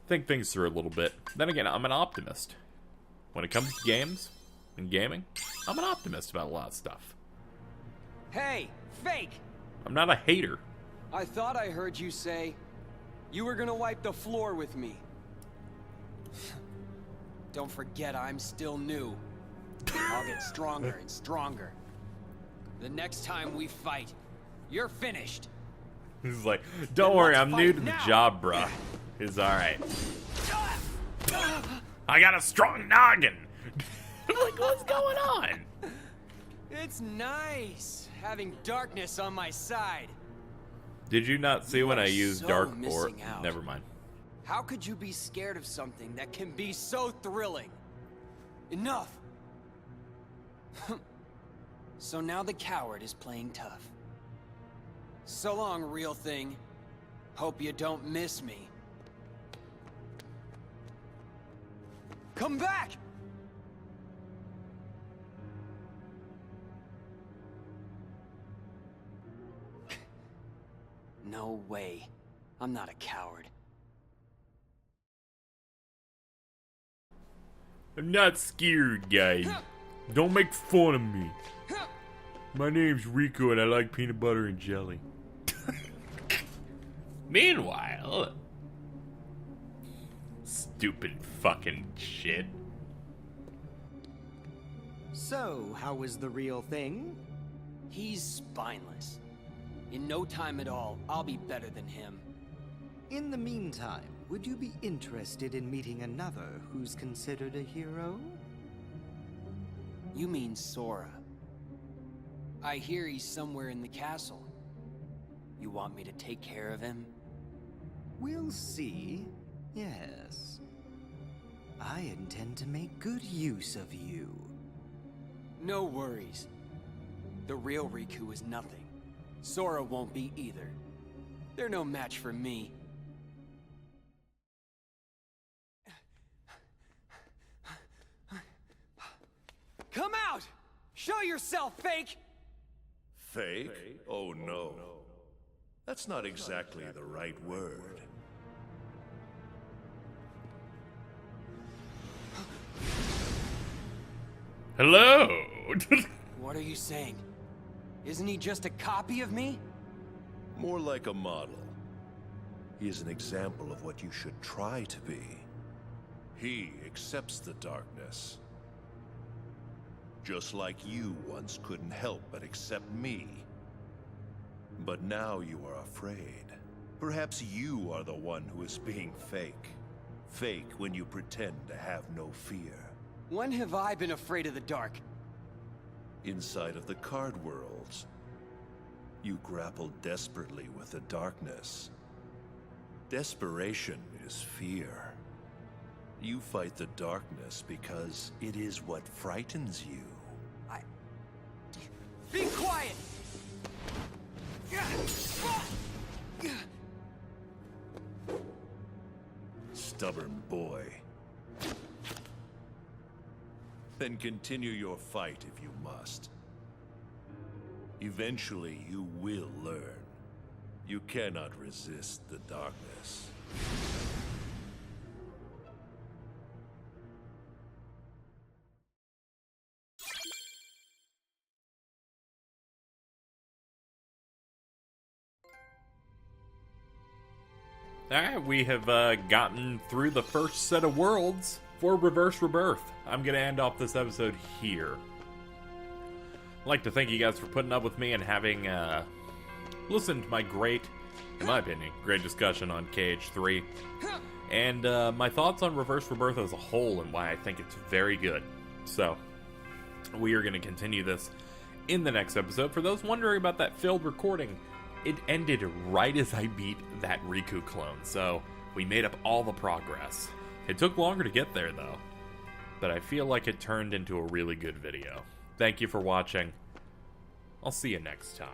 Think things through a little bit. Then again, I'm an optimist. When it comes to games and gaming, I'm an optimist about a lot of stuff. Hey, fake! I'm not a hater. I thought I heard you say you were gonna wipe the floor with me. Don't forget, I'm still new. I'll get stronger and stronger. The next time we fight, you're finished. He's like, don't worry, I'm new to the job, bruh. It's alright. I got a strong noggin! Like, what's going on? It's nice having darkness on my side. Did you not see when I used so Dark Aura? missing out. Never mind. How could you be scared of something that can be so thrilling? Enough! So now the coward is playing tough. So long, real thing. Hope you don't miss me. Come back! No way. I'm not a coward. I'm not scared, guys. Don't make fun of me. My name's Rico and I like peanut butter and jelly. Meanwhile... Stupid fucking shit. So, how was the real thing? He's spineless. In no time at all, I'll be better than him. In the meantime, would you be interested in meeting another who's considered a hero? You mean Sora. I hear he's somewhere in the castle. You want me to take care of him? We'll see. Yes. I intend to make good use of you. No worries. The real Riku is nothing. Sora won't be either. They're no match for me. Come out! Show yourself, fake! Fake? Oh no. That's not exactly the right word. Hello! What are you saying? Isn't he just a copy of me? More like a model. He is an example of what you should try to be. He accepts the darkness. Just like you once couldn't help but accept me. But now you are afraid. Perhaps you are the one who is being fake. Fake when you pretend to have no fear. When have I been afraid of the dark? Inside of the card worlds, you grapple desperately with the darkness. Desperation is fear. You fight the darkness because it is what frightens you. Be quiet! Stubborn boy. Then continue your fight if you must. Eventually you will learn. You cannot resist the darkness. Alright, we have gotten through the first set of worlds for Rebirth. I'm going to end off this episode here. I'd like to thank you guys for putting up with me and having listened to my in my opinion, great discussion on KH3. And my thoughts on Rebirth as a whole and why I think it's very good. So, we are going to continue this in the next episode. For those wondering about that failed recording, it ended right as I beat that Riku clone, so we made up all the progress. It took longer to get there, though, but I feel like it turned into a really good video. Thank you for watching. I'll see you next time.